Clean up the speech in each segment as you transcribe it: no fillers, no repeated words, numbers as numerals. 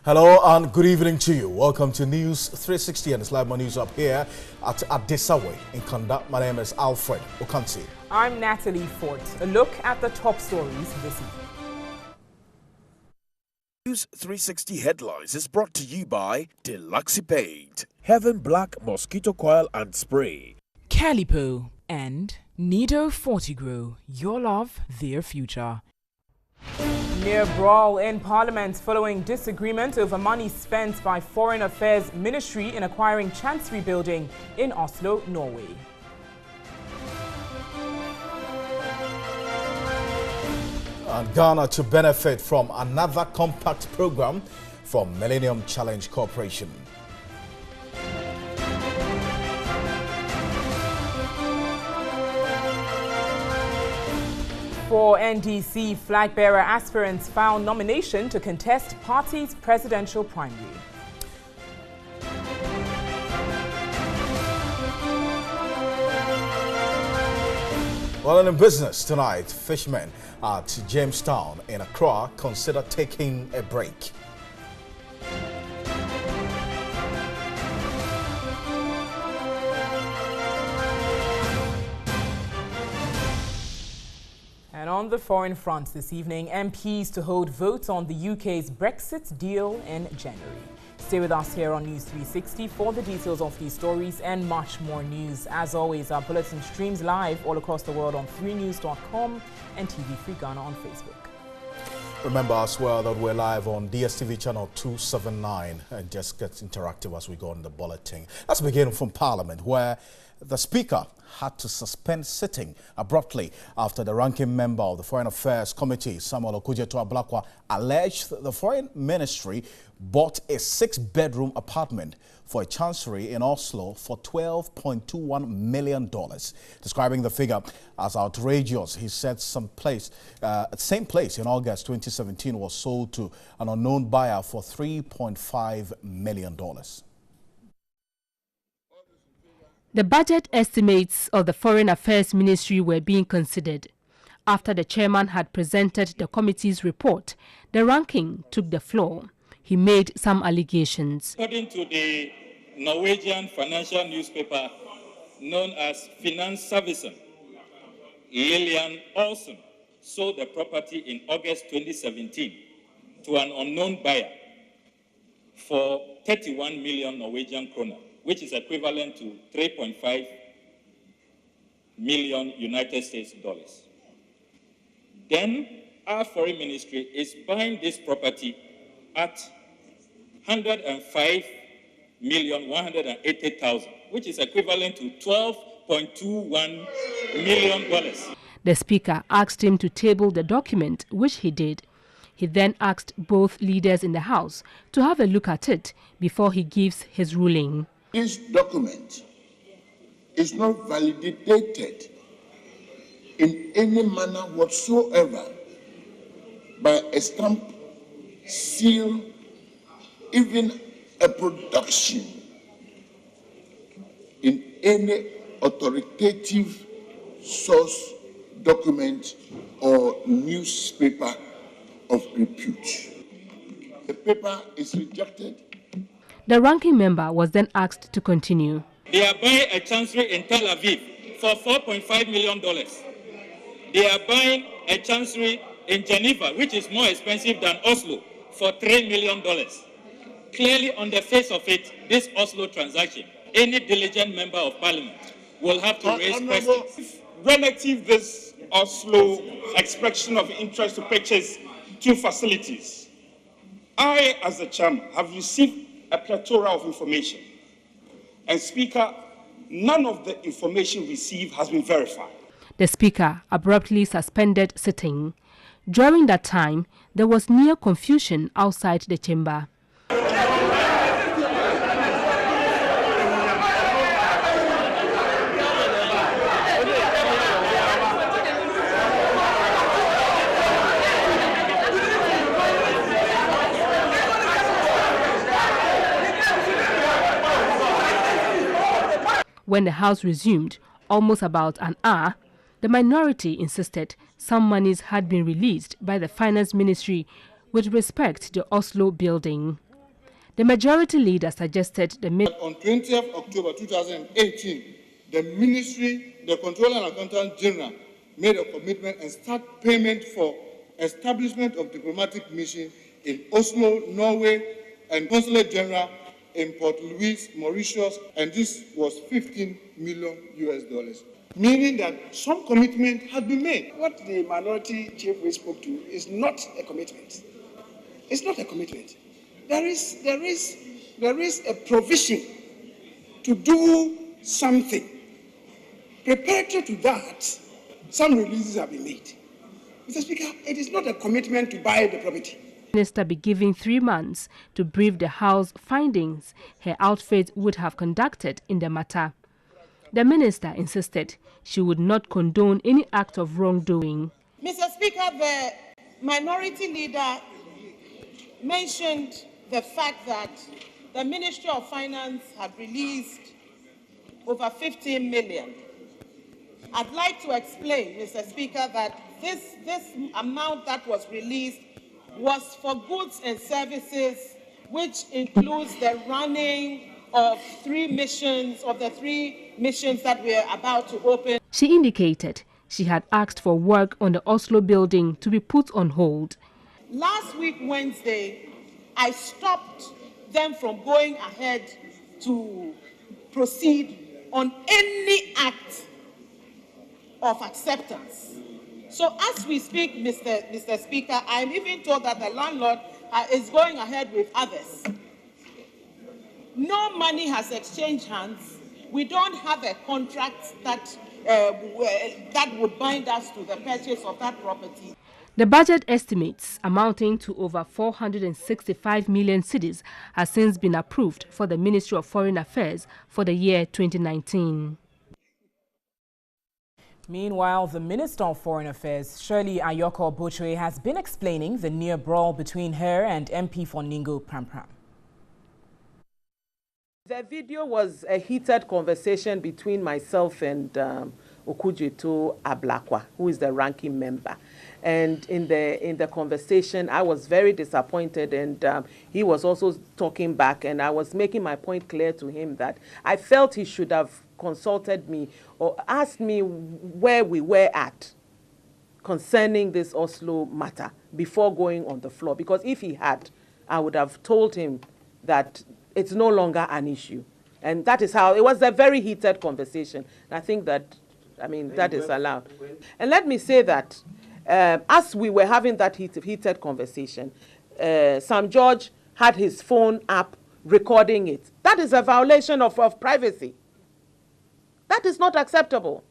Hello and good evening to you. Welcome to News 360 and it's live news up here at Adesawe in Kanda. My name is Alfred Okansi. I'm Natalie Fort. A look at the top stories this evening. News 360 headlines is brought to you by Deluxe Paint, Heaven Black Mosquito Coil and Spray, Calipo and Nido Fortigro. Your love, their future. Near brawl in Parliament following disagreement over money spent by Foreign Affairs Ministry in acquiring Chancery Building in Oslo, Norway. And Ghana to benefit from another compact program from Millennium Challenge Corporation. Four NDC flag-bearer aspirants found nomination to contest party's presidential primary. Well, in business tonight, fishermen at Jamestown in Accra consider taking a break. And on the foreign front this evening, MPs to hold votes on the UK's Brexit deal in January. Stay with us here on News 360 for the details of these stories and much more news. As always, our bulletin streams live all across the world on 3news.com and TV Free Ghana on Facebook. Remember as well that we're live on DSTV channel 279 and just get interactive as we go on the bulletin. Let's begin from Parliament, where the Speaker had to suspend sitting abruptly after the ranking member of the Foreign Affairs Committee, Samuel Okudzeto-Ablakwa, alleged that the Foreign Ministry bought a 6-bedroom apartment for a chancery in Oslo for $12.21 million. Describing the figure as outrageous, he said same place in August 2017 was sold to an unknown buyer for $3.5 million. The budget estimates of the Foreign Affairs Ministry were being considered. After the chairman had presented the committee's report, the ranking took the floor. He made some allegations. According to the Norwegian financial newspaper known as Finansavisen, Lillian Olsen sold the property in August 2017 to an unknown buyer for 31 million Norwegian kroner, which is equivalent to 3.5 million United States dollars. Then our foreign ministry is buying this property at 105,180,000, which is equivalent to $12.21 million. The Speaker asked him to table the document, which he did. He then asked both leaders in the House to have a look at it before he gives his ruling. This document is not validated in any manner whatsoever by a stamp, seal, even a production in any authoritative source, document, or newspaper of repute. The paper is rejected. The ranking member was then asked to continue. They are buying a chancery in Tel Aviv for $4.5 million. They are buying a chancery in Geneva, which is more expensive than Oslo, for $3 million. Clearly, on the face of it, this Oslo transaction, any diligent member of Parliament will have to raise questions. Relative this Oslo expression of interest to purchase 2 facilities, I, as the chairman, have received a plethora of information. And Speaker, none of the information received has been verified. The Speaker abruptly suspended sitting. During that time, there was near confusion outside the chamber. When the House resumed, almost about an hour, the minority insisted some monies had been released by the Finance Ministry with respect to the Oslo building. The majority leader suggested on 20th October 2018, the ministry, the Controller and Accountant General, made a commitment and start payment for establishment of diplomatic mission in Oslo, Norway, and Consulate General in Port Louis, Mauritius, and this was $15 million, meaning that some commitment had been made. What the minority chief we spoke to is not a commitment. It's not a commitment. There is a provision to do something. Preparatory to that, some releases have been made. Mr. Speaker, it is not a commitment to buy the property. The minister be given 3 months to brief the House findings her outfit would have conducted in the matter. The minister insisted she would not condone any act of wrongdoing. Mr. Speaker, the minority leader mentioned the fact that the Ministry of Finance had released over 15 million. I'd like to explain, Mr. Speaker, that this amount that was released was for goods and services, which includes the running of the 3 missions that we are about to open. She indicated she had asked for work on the Oslo building to be put on hold. Last week, Wednesday, I stopped them from going ahead to proceed on any act of acceptance. So as we speak, Mr. Speaker, I'm even told that the landlord is going ahead with others. No money has exchanged hands. We don't have a contract that would bind us to the purchase of that property. The budget estimates amounting to over 465 million cedis has since been approved for the Ministry of Foreign Affairs for the year 2019. Meanwhile, the Minister of Foreign Affairs, Shirley Ayoko Bochwe, has been explaining the near brawl between her and MP for Ningo Prampram. The video was a heated conversation between myself and Okujeto Ablakwa, who is the ranking member. And in the conversation, I was very disappointed, and he was also talking back, and I was making my point clear to him that I felt he should have consulted me or asked me where we were at concerning this Oslo matter before going on the floor. Because if he had, I would have told him that it's no longer an issue. And that is how, it was a very heated conversation. And I think that, that is allowed. And let me say that as we were having that heated conversation, Sam George had his phone app recording it. That is a violation of privacy. That is not acceptable.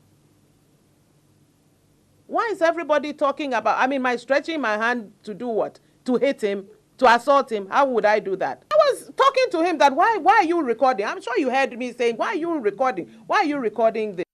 Why is everybody talking about, my stretching my hand to do what? To hit him, to assault him? How would I do that? I was talking to him that why are you recording? I'm sure you heard me saying, why are you recording? Why are you recording this?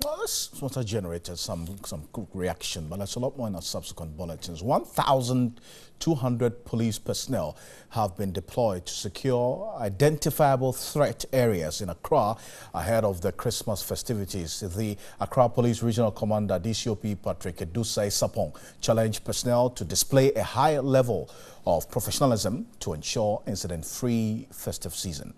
Well, this sort of generated some quick reaction, but there's a lot more in our subsequent bulletins. 1,200 police personnel have been deployed to secure identifiable threat areas in Accra ahead of the Christmas festivities. The Accra Police Regional Commander, DCOP Patrick Edusei Sapong, challenged personnel to display a high level of professionalism to ensure incident-free festive season.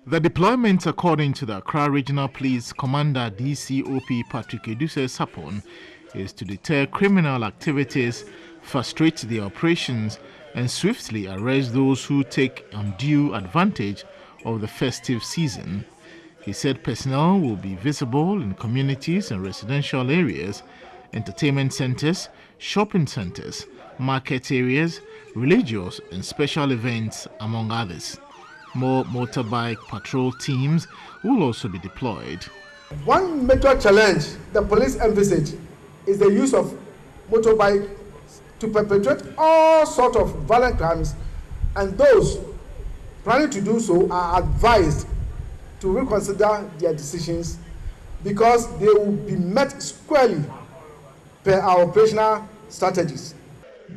The deployment, according to the Accra Regional Police Commander DCOP Patrick Edusei Sapon, is to deter criminal activities, frustrate their operations, and swiftly arrest those who take undue advantage of the festive season. He said personnel will be visible in communities and residential areas, entertainment centers, shopping centers, market areas, religious and special events, among others. More motorbike patrol teams will also be deployed. One major challenge the police envisage is the use of motorbike to perpetrate all sorts of violent crimes, and those planning to do so are advised to reconsider their decisions because they will be met squarely per our operational strategies.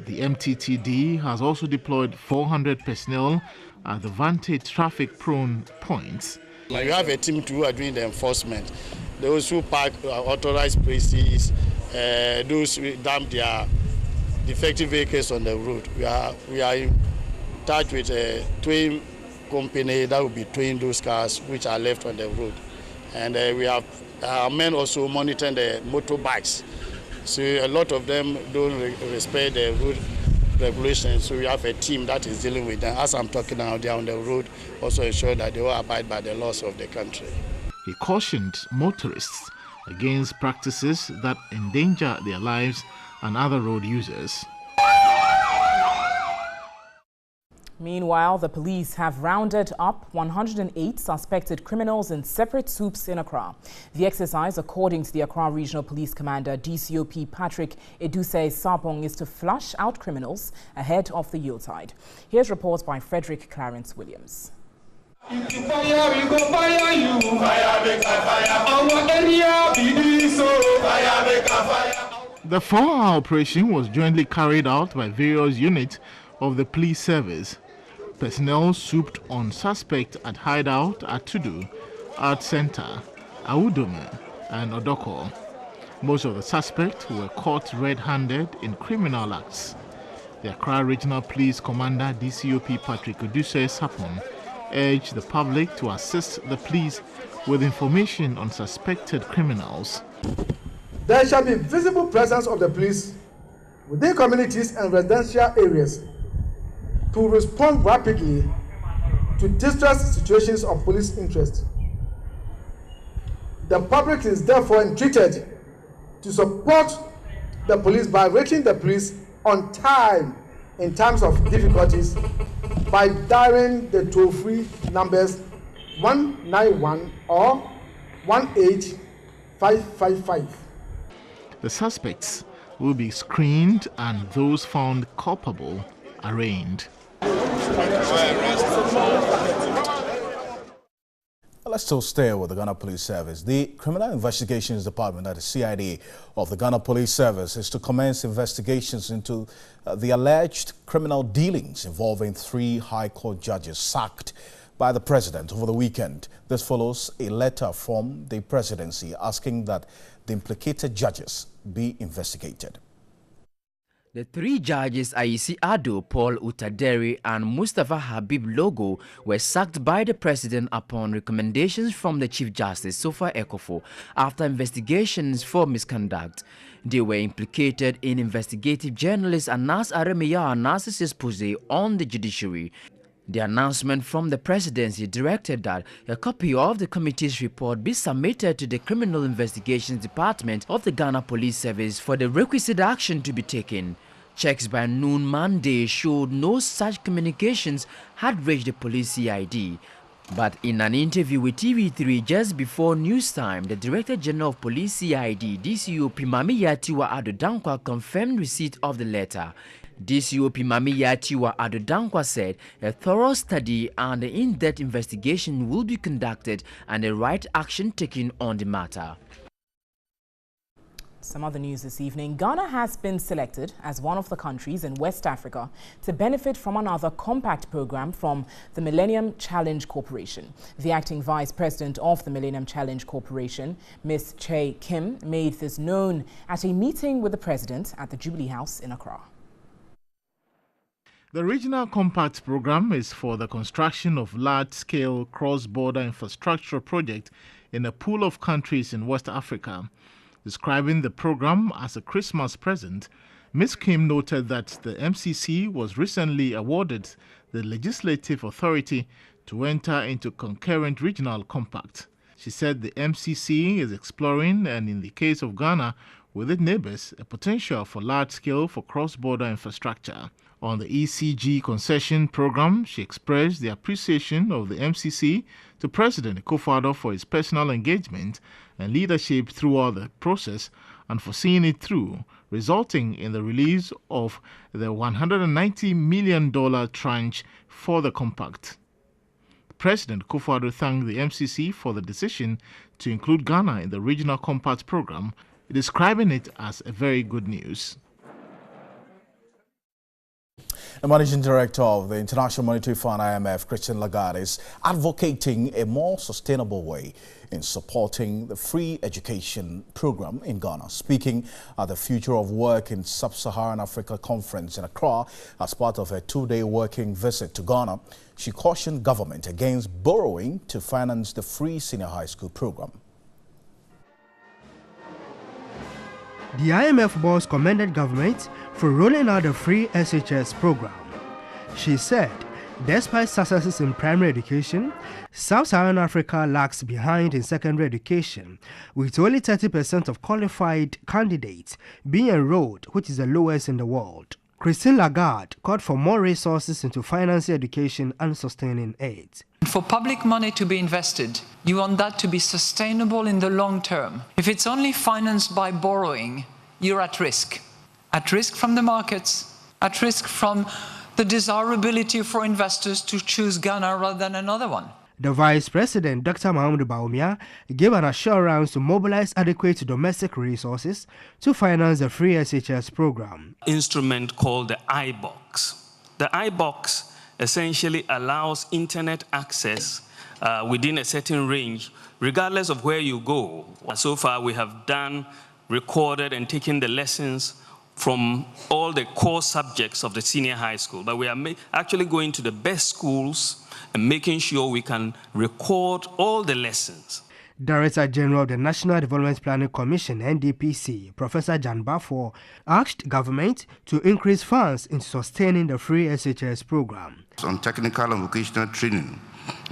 The MTTD has also deployed 400 personnel at the vantage traffic-prone points. We have a team who are doing the enforcement. Those who park authorized places, those who dump their defective vehicles on the road. We are in touch with a towing company that will be towing those cars which are left on the road. And we have our men also monitoring the motorbikes. So a lot of them don't respect the road regulations. So we have a team that is dealing with them. As I'm talking now, they are on the road, also ensure that they will abide by the laws of the country. He cautioned motorists against practices that endanger their lives and other road users. Meanwhile, the police have rounded up 108 suspected criminals in separate swoops in Accra. The exercise, according to the Accra Regional Police Commander, DCOP Patrick Edusei Sapong, is to flush out criminals ahead of the Yuletide. Here's reports by Frederick Clarence Williams. If you fire, we go fire you. Fire, make a fire. Our area, be so. Fire, make a fire. The 4-hour operation was jointly carried out by various units of the police service. Personnel swooped on suspects at Hideout, at Tudu, Art Center, Audome, and Odoko. Most of the suspects were caught red-handed in criminal acts. The Accra Regional Police Commander, DCOP Patrick Edusei Sapong, urged the public to assist the police with information on suspected criminals. There shall be visible presence of the police within communities and residential areas to respond rapidly to distress situations of police interest. The public is therefore entreated to support the police by reaching the police on time in times of difficulties by dialing the toll-free numbers 191 or 18555. The suspects will be screened and those found culpable arraigned. Let's still stay with the Ghana Police Service. The Criminal Investigations Department at the CID of the Ghana Police Service is to commence investigations into the alleged criminal dealings involving 3 High Court judges sacked by the President over the weekend. This follows a letter from the Presidency asking that the implicated judges be investigated. The 3 judges, Aisi Ado, Paul Utaderi, and Mustafa Habib Logo, were sacked by the President upon recommendations from the Chief Justice, Sofa Ekofo, after investigations for misconduct. They were implicated in investigative journalist Anas Aremeya Anas's expose on the judiciary. The announcement from the Presidency directed that a copy of the committee's report be submitted to the Criminal Investigations Department of the Ghana Police Service for the requisite action to be taken. Checks by noon Monday showed no such communications had reached the police CID. But in an interview with TV3 just before news time, the Director General of Police CID, DCOP Mami Yatiwa Adodankwa, confirmed receipt of the letter. DCOP Mami Yatiwa Adodankwa said a thorough study and an in-depth investigation will be conducted and the right action taken on the matter. Some other news this evening. Ghana has been selected as one of the countries in West Africa to benefit from another compact program from the Millennium Challenge Corporation. The acting vice president of the Millennium Challenge Corporation, Ms. Che Kim, made this known at a meeting with the president at the Jubilee House in Accra. The Regional Compact Program is for the construction of large-scale cross-border infrastructure project in a pool of countries in West Africa. Describing the program as a Christmas present, Ms. Kim noted that the MCC was recently awarded the legislative authority to enter into concurrent regional compact. She said the MCC is exploring, and in the case of Ghana, with its neighbors, a potential for large-scale for cross-border infrastructure. On the ECG concession program, she expressed the appreciation of the MCC to President Akufo-Addo for his personal engagement and leadership throughout the process and for seeing it through, resulting in the release of the $190 million tranche for the compact. President Akufo-Addo thanked the MCC for the decision to include Ghana in the Regional Compact program, describing it as a very good news. The Managing Director of the International Monetary Fund, IMF, Christine Lagarde, is advocating a more sustainable way in supporting the free education program in Ghana. Speaking at the Future of Work in Sub-Saharan Africa conference in Accra as part of a two-day working visit to Ghana, she cautioned government against borrowing to finance the free senior high school program. The IMF boss commended government for rolling out the free SHS program. She said, despite successes in primary education, Sub-Saharan Africa lags behind in secondary education, with only 30% of qualified candidates being enrolled, which is the lowest in the world. Christine Lagarde called for more resources into financing education and sustaining aid. For public money to be invested, you want that to be sustainable in the long term. If it's only financed by borrowing, you're at risk. At risk from the markets, at risk from the desirability for investors to choose Ghana rather than another one. The Vice President, Dr. Mahmoud Bawumia, gave an assurance to mobilize adequate domestic resources to finance the free SHS program. Instrument called the iBox. The iBox essentially allows internet access within a certain range, regardless of where you go. So far, we have done, recorded, and taken the lessons from all the core subjects of the senior high school. But we are actually going to the best schools and making sure we can record all the lessons. Director General of the National Development Planning Commission, NDPC, Professor Jan Bafo, asked government to increase funds in sustaining the free SHS program. On technical and vocational training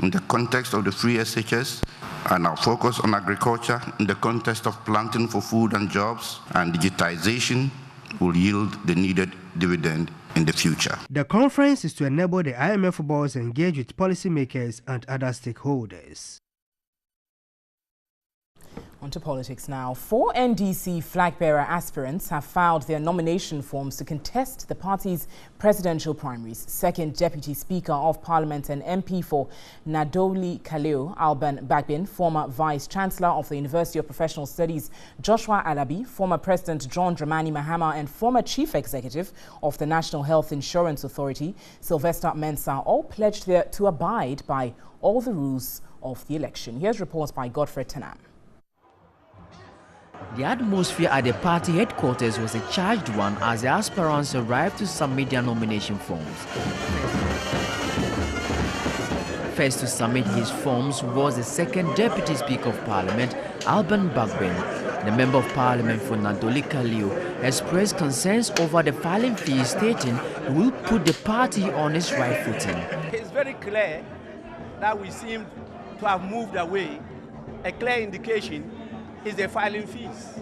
in the context of the free SHS, and our focus on agriculture in the context of planting for food and jobs, and digitization will yield the needed dividend in the future. The conference is to enable the IMF board to engage with policymakers and other stakeholders. On to politics now. 4 NDC flag-bearer aspirants have filed their nomination forms to contest the party's presidential primaries. Second Deputy Speaker of Parliament and MP for Nadoli Kaleo, Alban Bagbin, former Vice Chancellor of the University of Professional Studies, Joshua Alabi, former President John Dramani Mahama, and former Chief Executive of the National Health Insurance Authority, Sylvester Mensah, all pledged to abide by all the rules of the election. Here's reports by Godfrey Tanam. The atmosphere at the party headquarters was a charged one as the aspirants arrived to submit their nomination forms. First to submit his forms was the second Deputy Speaker of Parliament, Alban Bagbin. The Member of Parliament for Nadoli Kaleo expressed concerns over the filing fee, stating he will put the party on its right footing. It's very clear that we seem to have moved away. A clear indication is the filing fees.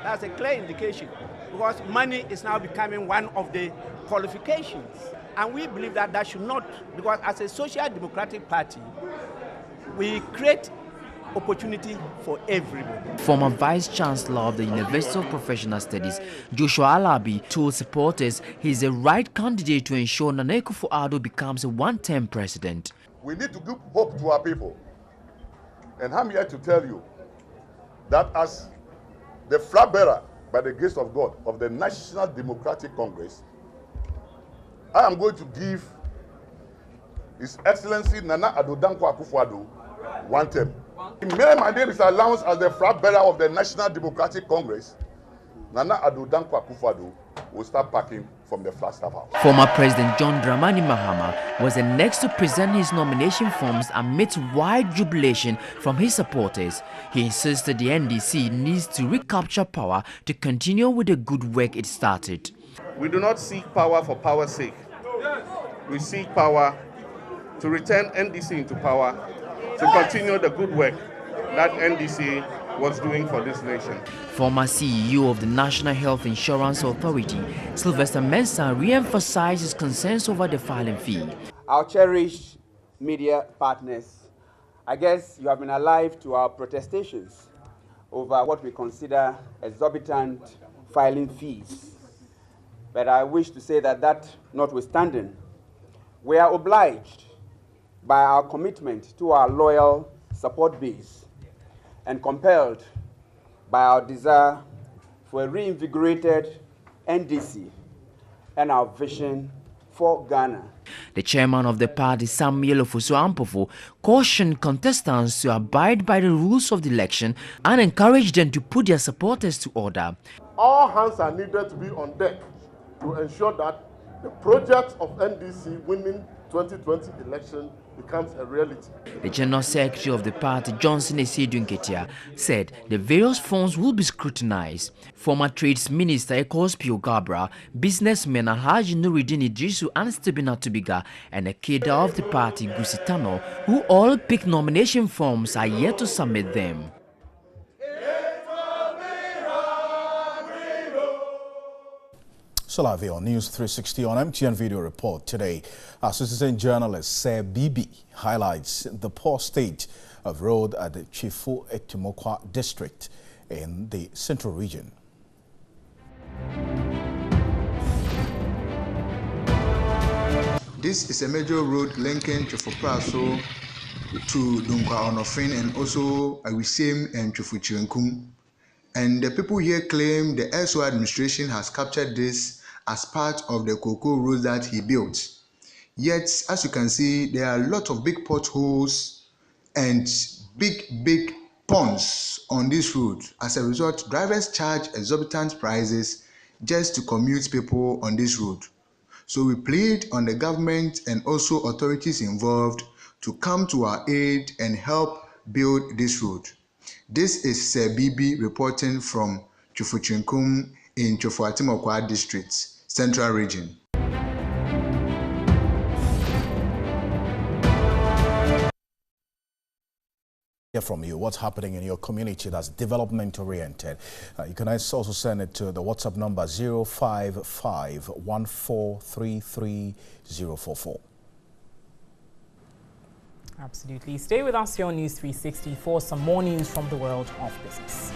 That's a clear indication, because money is now becoming one of the qualifications. And we believe that that should not, because as a social democratic party, we create opportunity for everybody. Former Vice Chancellor of the University of Professional Studies, Joshua Alabi, told supporters he is the right candidate to ensure Nana Akufo-Addo becomes a one-term president. We need to give hope to our people. And I'm here to tell you that as the flag bearer, by the grace of God, of the National Democratic Congress, I am going to give His Excellency Nana Addo Dankwa Akufo-Addo one term. He made my name is announced as the flag bearer of the National Democratic Congress. Nana Addo Dankwa Akufo-Addo will start packing from the Flagstaff House. Former President John Dramani Mahama was the next to present his nomination forms amidst wide jubilation from his supporters. He insisted the NDC needs to recapture power to continue with the good work it started. We do not seek power for power's sake. We seek power to return NDC into power, to continue the good work that NDC was doing for this nation. Former CEO of the National Health Insurance Authority, Sylvester Mensah, re-emphasized his concerns over the filing fee. Our cherished media partners, I guess you have been alive to our protestations over what we consider exorbitant filing fees. But I wish to say that notwithstanding, we are obliged by our commitment to our loyal support base and compelled by our desire for a reinvigorated NDC and our vision for Ghana. The chairman of the party, Samuel Ofosu-Ampofo, cautioned contestants to abide by the rules of the election and encouraged them to put their supporters to order. All hands are needed to be on deck to ensure that the project of NDC winning 2020 election becomes a reality. The General Secretary of the party, Johnson Esidu Nketia, said the various funds will be scrutinized. Former Trades Minister Ekos Pio Gabra, businessmen Alhaji Nuruddin Idrisu and Stephen Atubiga, and a cadre of the party, Gusitano, who all picked nomination forms, are yet to submit them. Live on News 360 on MTN Video Report today. Our citizen journalist Sir Bibi highlights the poor state of road at the Chifu Etimokwa district in the central region. This is a major road linking Chifu to Dunkwa Onofin and also Awisem and Chifu Chirenkum. And the people here claim the SO administration has captured this as part of the cocoa road that he built. Yet, as you can see, there are a lot of big potholes and big ponds on this road. As a result, drivers charge exorbitant prices just to commute people on this road. So we plead on the government and also authorities involved to come to our aid and help build this road. This is Sir Bibi reporting from Chufuchinkum in Chifu Etimokwa district, Central Region. Hear from you. What's happening in your community that's development oriented? You can also send it to the WhatsApp number 055-1433-044. Absolutely. Stay with us here on News 360 for some more news from the world of business.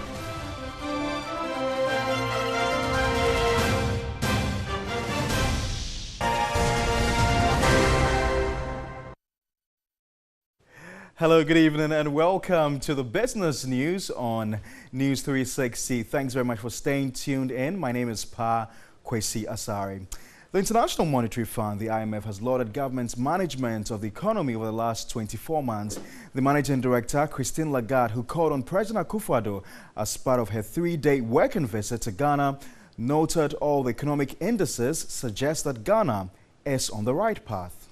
Hello, good evening and welcome to the business news on News 360. Thanks very much for staying tuned in. My name is Pa Kwesi Asari. The International Monetary Fund, the IMF, has lauded government's management of the economy over the last 24 months. The managing director, Christine Lagarde, who called on President Akufo-Addo as part of her 3-day working visit to Ghana, noted all the economic indices suggest that Ghana is on the right path.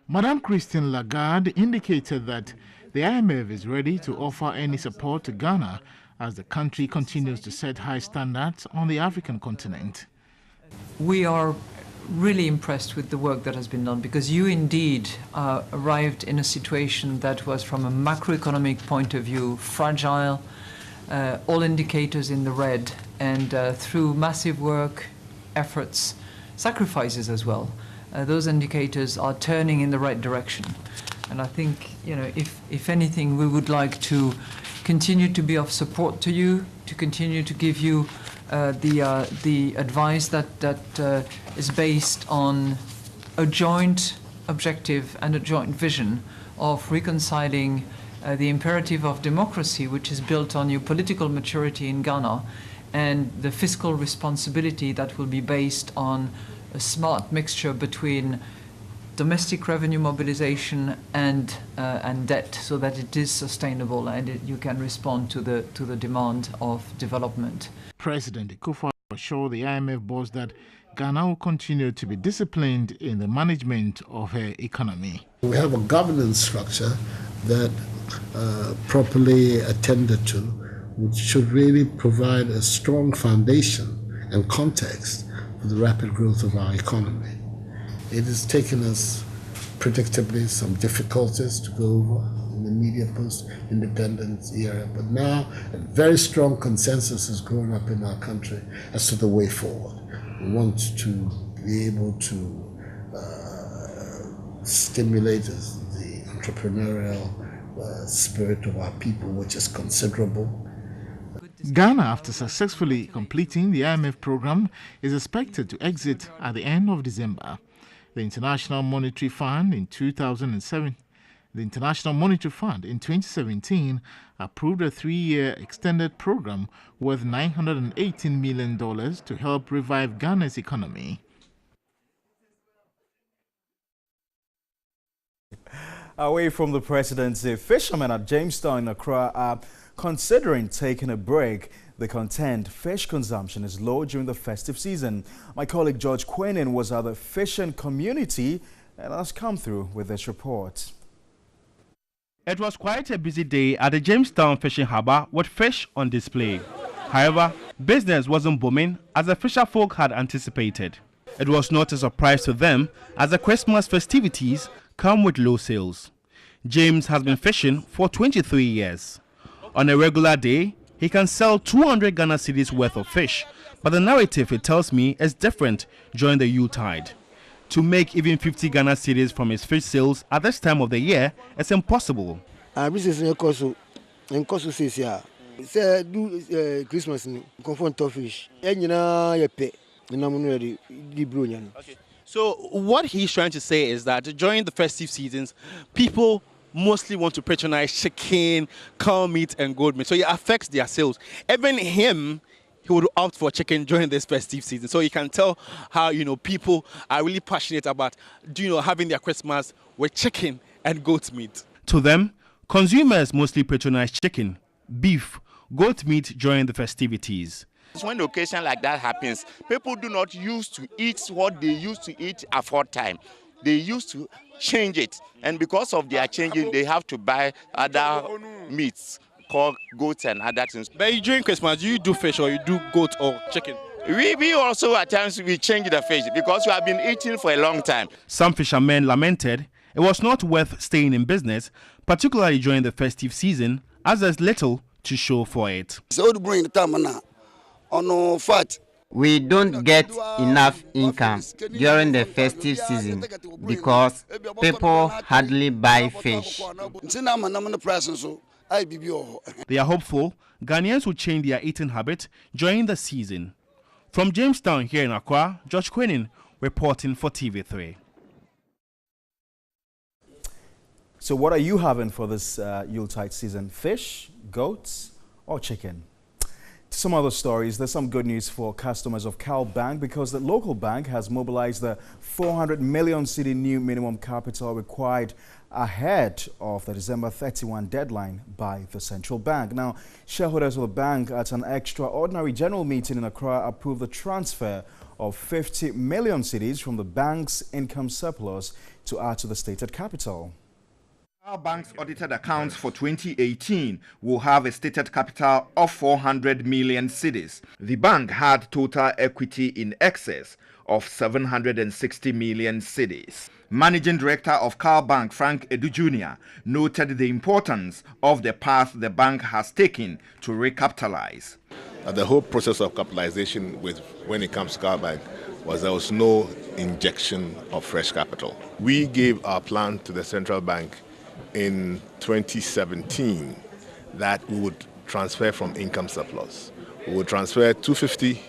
Madame Christine Lagarde indicated that the IMF is ready to offer any support to Ghana as the country continues to set high standards on the African continent. We are really impressed with the work that has been done because you indeed arrived in a situation that was, from a macroeconomic point of view, fragile, all indicators in the red, and through massive work, efforts, sacrifices as well, those indicators are turning in the right direction. And I think, if anything, we would like to continue to be of support to you, to continue to give you the advice that is based on a joint objective and a joint vision of reconciling the imperative of democracy, which is built on your political maturity in Ghana, and the fiscal responsibility that will be based on a smart mixture between domestic revenue mobilization and debt, so that it is sustainable and you can respond to the demand of development. President Akufo-Addo assured the IMF boss that Ghana will continue to be disciplined in the management of her economy. We have a governance structure that properly attended to, which should really provide a strong foundation and context for the rapid growth of our economy. It has taken us, predictably, some difficulties to go over in the immediate post-independence era, but now a very strong consensus has grown up in our country as to the way forward. We want to be able to stimulate the entrepreneurial spirit of our people, which is considerable. Ghana, after successfully completing the IMF program, is expected to exit at the end of December. The International Monetary Fund in 2017 approved a 3-year extended program worth $918 million to help revive Ghana's economy. Away from the presidency, fishermen at Jamestown in Accra are considering taking a break. They contend fish consumption is low during the festive season. My colleague George Quenin was at the fishing community and has come through with this report. It was quite a busy day at the Jamestown Fishing Harbour with fish on display. However, business wasn't booming as the fisher folk had anticipated. It was not a surprise to them as the Christmas festivities come with low sales. James has been fishing for 23 years. On a regular day, he can sell 200 Ghana cedis worth of fish, but the narrative, it tells me, is different during the Yuletide. To make even 50 Ghana cedis from his fish sales at this time of the year is impossible. Christmas confront fish. So what he's trying to say is that during the festive seasons, people mostly want to patronize chicken, cow meat, and goat meat. So it affects their sales. Even him, he would opt for chicken during this festive season. So you can tell how, people are really passionate about, having their Christmas with chicken and goat meat. To them, consumers mostly patronize chicken, beef, goat meat during the festivities. When the occasion like that happens, people do not used to eat what they used to eat at time. They used to change it, and because of their changing, they have to buy other meats called goats and other things. But during Christmas, do you do fish or you do goat or chicken? We also at times we change the fish because we have been eating for a long time. Some fishermen lamented it was not worth staying in business, particularly during the festive season, as there's little to show for it. We don't get enough income during the festive season because people hardly buy fish. They are hopeful Ghanaians will change their eating habit during the season. From Jamestown here in Accra, George Quenin reporting for TV3. So what are you having for this Yuletide season? Fish, goats, or chicken? Some other stories. There's some good news for customers of Cal Bank because the local bank has mobilized the 400 million cedi new minimum capital required ahead of the December 31 deadline by the central bank. Now, shareholders of the bank at an extraordinary general meeting in Accra approved the transfer of 50 million cedis from the bank's income surplus to add to the stated capital. Our bank's audited accounts for 2018 will have a stated capital of 400 million cedis. The bank had total equity in excess of 760 million cedis. Managing Director of Cal Bank, Frank Edu Jr., noted the importance of the path the bank has taken to recapitalize. The whole process of capitalization when it comes to Cal Bank there was no injection of fresh capital. We gave our plan to the central bank in 2017 that we would transfer from income surplus. We would transfer 250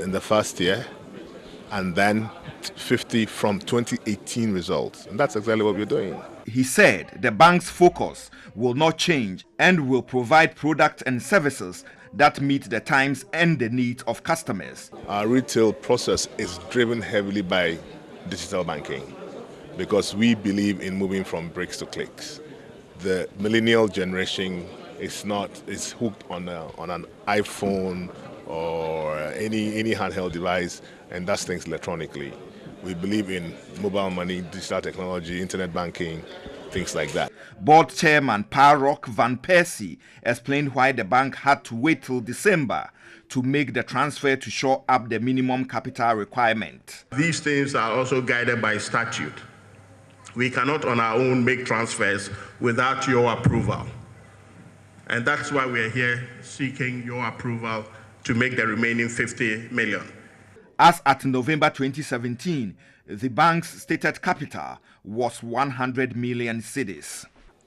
in the first year and then 50 from 2018 results. And that's exactly what we're doing. He said the bank's focus will not change and will provide products and services that meet the times and the needs of customers. Our retail process is driven heavily by digital banking, because we believe in moving from bricks to clicks. The millennial generation is hooked on an iPhone or any handheld device and does things electronically. We believe in mobile money, digital technology, internet banking, things like that. Board Chairman Parok Van Persie explained why the bank had to wait till December to make the transfer to shore up the minimum capital requirement. These things are also guided by statute. We cannot on our own make transfers without your approval. And that's why we're here seeking your approval to make the remaining 50 million. As at November 2017, the bank's stated capital was 100 million cedis.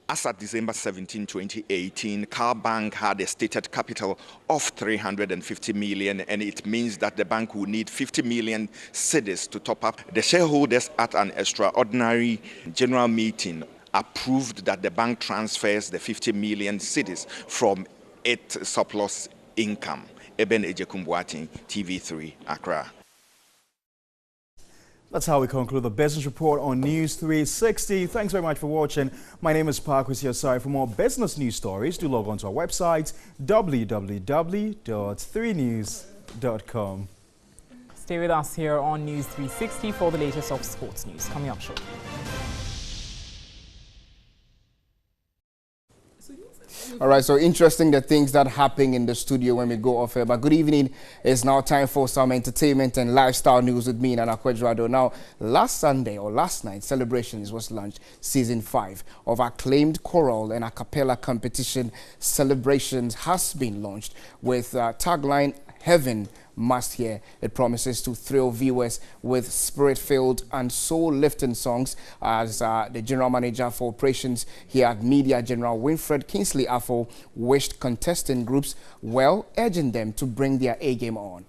As at December 17, 2018, Cal Bank had a stated capital of 350 million, and it means that the bank will need 50 million cedis to top up. The shareholders at an extraordinary general meeting approved that the bank transfers the 50 million cedis from its surplus income. Eben Ejekumbuati, TV3, Accra. That's how we conclude the business report on News 360. Thanks very much for watching. My name is Kwesi Asare. For more business news stories, do log on to our website, www.3news.com. Stay with us here on News 360 for the latest of sports news. Coming up shortly. All right, so interesting the things that happen in the studio when we go off air. But good evening. It's now time for some entertainment and lifestyle news with me, Nana Kwedrado. Now, last night, Celebrations was launched, season 5 of acclaimed choral and a cappella competition. Celebrations has been launched with tagline Heaven Must Hear. It promises to thrill viewers with spirit-filled and soul-lifting songs. As the General Manager for Operations here at Media, General Winfred Kingsley Affo, wished contesting groups well, urging them to bring their A-game on.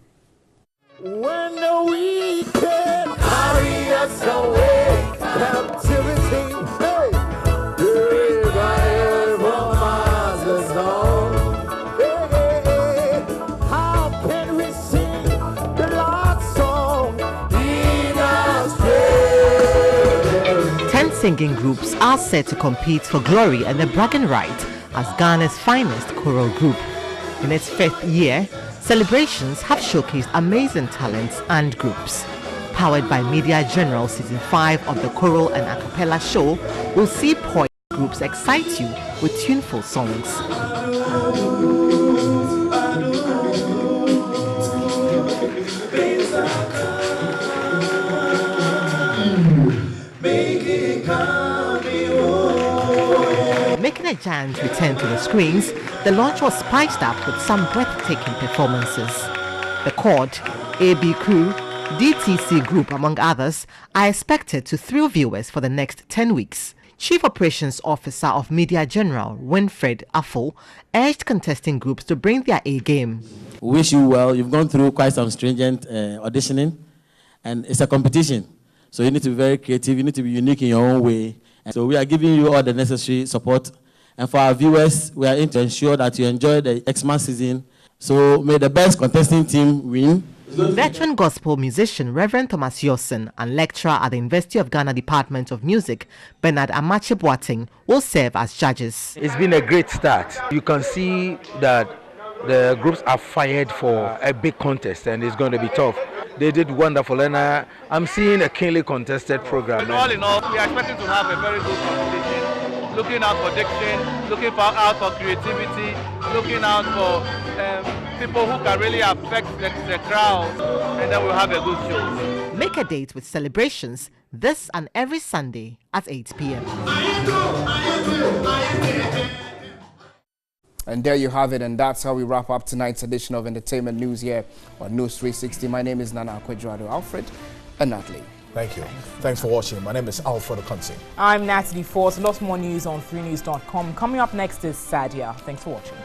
When the weekend carry us away, captivity, hey, singing groups are set to compete for glory and the bragging right as Ghana's finest choral group. In its 5th year, Celebrations have showcased amazing talents and groups. Powered by Media General, Season 5 of the choral and a cappella show will see poised groups excite you with tuneful songs. Making a giant return to the screens, the launch was spiced up with some breathtaking performances. The Chord, AB Crew, DTC Group, among others, are expected to thrill viewers for the next 10 weeks. Chief Operations Officer of Media General, Winfred Affo, urged contesting groups to bring their A-game. We wish you well. You've gone through quite some stringent auditioning, and it's a competition. So you need to be very creative, you need to be unique in your own way. And so we are giving you all the necessary support. And for our viewers, we are in to ensure that you enjoy the Xmas season. So may the best contesting team win. Veteran gospel musician Reverend Thomas Yosen and lecturer at the University of Ghana Department of Music, Bernard Amache Boateng, will serve as judges. It's been a great start. You can see that the groups are fired for a big contest and it's going to be tough. They did wonderful, and I'm seeing a keenly contested program. And all in all, we are expecting to have a very good competition, looking out for diction, looking out for creativity, looking out for people who can really affect the crowd, and then we'll have a good show. Make a date with Celebrations this and every Sunday at 8 p.m. And there you have it, and that's how we wrap up tonight's edition of Entertainment News here on News 360. My name is Nana Kwedrado Alfred and Natalie. Thank you. Thanks for watching. My name is Alfred Okonsi. I'm Natalie Force. Lots more news on 3news.com. Coming up next is Sadia. Thanks for watching.